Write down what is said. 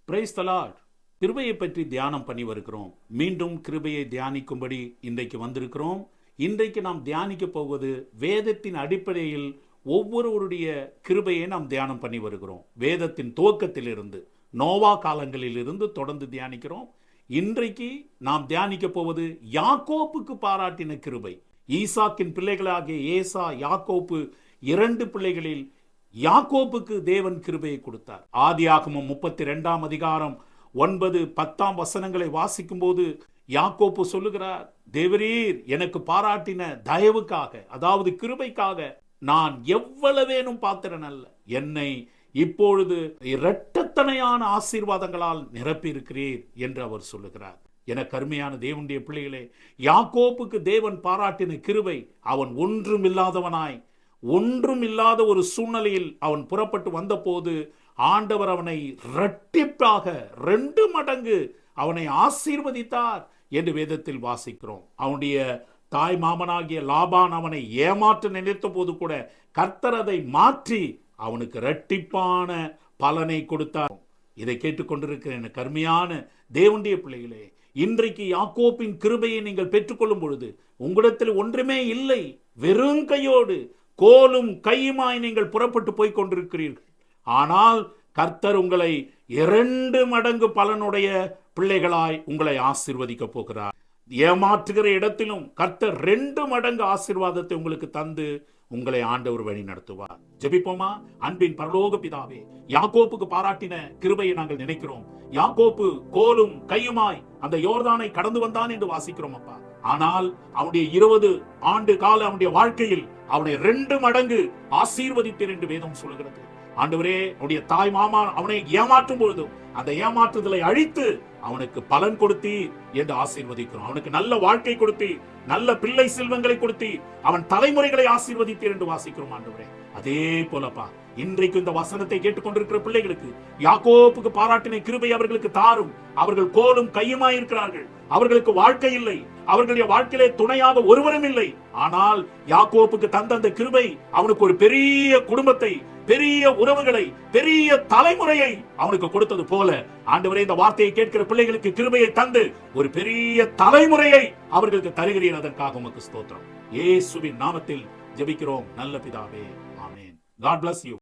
Praise the Lord. கிருபையை பற்றி தியானம் பண்ணி வருகிறோம். மீண்டும் கிருபையை தியானிக்கும்படி இன்றைக்கு வந்திருக்கிறோம். இன்றைக்கு நாம் தியானிக்க போவது வேதத்தின் அடிப்படையில் ஒவ்வொருவருடைய கிருபையை நாம் தியானம் பண்ணி வருகிறோம். வேதத்தின் துவக்கத்திலிருந்து நோவா காலங்களில் இருந்து தொடர்ந்து தியானிக்கிறோம். இன்றைக்கு நாம் தியானிக்க போவது யாக்கோப்புக்கு பாராட்டின கிருபை. ஈசாக்கின் பிள்ளைகளாகிய ஏசா யாக்கோப்பு இரண்டு பிள்ளைகளில் யாக்கோப்புக்கு தேவன் கிருபையை கொடுத்தார். ஆதியாகமம் 32 அதிகாரம் 9, 10 வசனங்களை வாசிக்கும் போது யாக்கோப்பு சொல்லுகிறார், தேவரீர் எனக்கு பாராட்டின தயவுக்காக, அதாவது கிருபைக்காக நான் எவ்வளவேனும் பாத்திரன் அல்ல. என்னை இப்பொழுது இரட்டத்தனையான ஆசீர்வாதங்களால் நிரப்பி இருக்கிறீர் என்று அவர் சொல்லுகிறார். என கருமையான தேவனுடைய பிள்ளைகளே, யாக்கோப்புக்கு தேவன் பாராட்டின கிருபை, அவன் ஒன்றும் இல்லாத ஒரு சூழ்நிலையில் அவன் புறப்பட்டு வந்தபோது ஆண்டவர் அவனை இரட்டிப்பாக 2 மடங்கு அவனை ஆசீர்வதித்தார் என்று வேதத்தில் வாசிக்கிறோம். அவனுடைய தாய் மாமனாகிய லாபான் அவனை ஏமாற்ற நினைத்த போது கூட கர்த்தர் அதை மாற்றி அவனுக்கு இரட்டிப்பான பலனை கொடுத்தார். இதை கேட்டுக்கொண்டிருக்கிற கருமையான தேவனுடைய பிள்ளைகளே, இன்றைக்கு யாக்கோப்பின் கிருபையை நீங்கள் பெற்றுக்கொள்ளும் பொழுது உங்களிடத்தில் ஒன்றுமே இல்லை, வெறும் கையோடு கோலும் கையுமாய் நீங்கள் புறப்பட்டு போய் கொண்டிருக்கிறீர்கள். ஆனால் கர்த்தர் உங்களை 2 மடங்கு பலனுடைய பிள்ளைகளாய் உங்களை ஆசீர்வதிக்க போகிறார். ஏமாற்றுகிற இடத்திலும் கர்த்தர் 2 மடங்கு ஆசீர்வாதத்தை உங்களுக்கு தந்து உங்களை ஆண்டவர் வழி நடத்துவார். ஜெபிப்போமா? அன்பின் பரலோக பிதாவே, யாக்கோப்புக்கு பாராட்டின கிருபையை நாங்கள் நினைக்கிறோம். யாக்கோப்பு கோலும் கையுமாய் அந்த யோர்தானை கடந்து வந்தான் என்று வாசிக்கிறோம் அப்பா. ஆனால் அவனுடைய 20 ஆண்டு கால அவனுடைய வாழ்க்கையில் அவனை 2 மடங்கு ஆசீர்வதித்தீர் என்று வேதம் சொல்கிறது. ஆண்டவரே, அவனுடைய தாய் மாமா அவனை ஏமாற்றும் பொழுதும் அந்த ஏமாற்றுதலை அழித்து அவனுக்கு பலன் கொடுத்தி என்று ஆசீர்வதிக்கிறோம். அவனுக்கு நல்ல வாழ்க்கை கொடுத்தி, நல்ல பிள்ளை செல்வங்களை கொடுத்தி, அவன் தலைமுறைகளை ஆசீர்வதித்தீர் என்று வாசிக்கிறோம். ஆண்டவரே, அதே போலப்பா இன்றைக்கு இந்த வசனத்தை கேட்டுக்கொண்டிருக்கிற பிள்ளைகளுக்கு யாக்கோப்புக்கு பாராட்டின கிருபை அவர்களுக்கு தாரும். அவர்கள் கோலும் கையுமாய் இருக்கிறார்கள். அவர்களுக்கு வாழ்க்கை இல்லை, அவர்களுடைய வாழ்க்கையிலே துணையாக ஒருவரும் இல்லை. ஆனால் யாக்கோப்புக்கு தந்த அந்த கிருபை அவனுக்கு ஒரு பெரிய குடும்பத்தை, பெரிய உறவுகளை, பெரிய தலைமுறையை அவனுக்கு கொடுத்தது போல ஆண்டவரே, இந்த வார்த்தையை கேட்கிற பிள்ளைகளுக்கு கிருபையை தந்து ஒரு பெரிய தலைமுறையை அவர்களுக்கு தருகிறீர். அதற்காக உமக்கு ஸ்தோத்திரம். இயேசுவின் நாமத்தில் ஜெபிக்கிறோம் நல்ல பிதாவே, ஆமென். God bless you.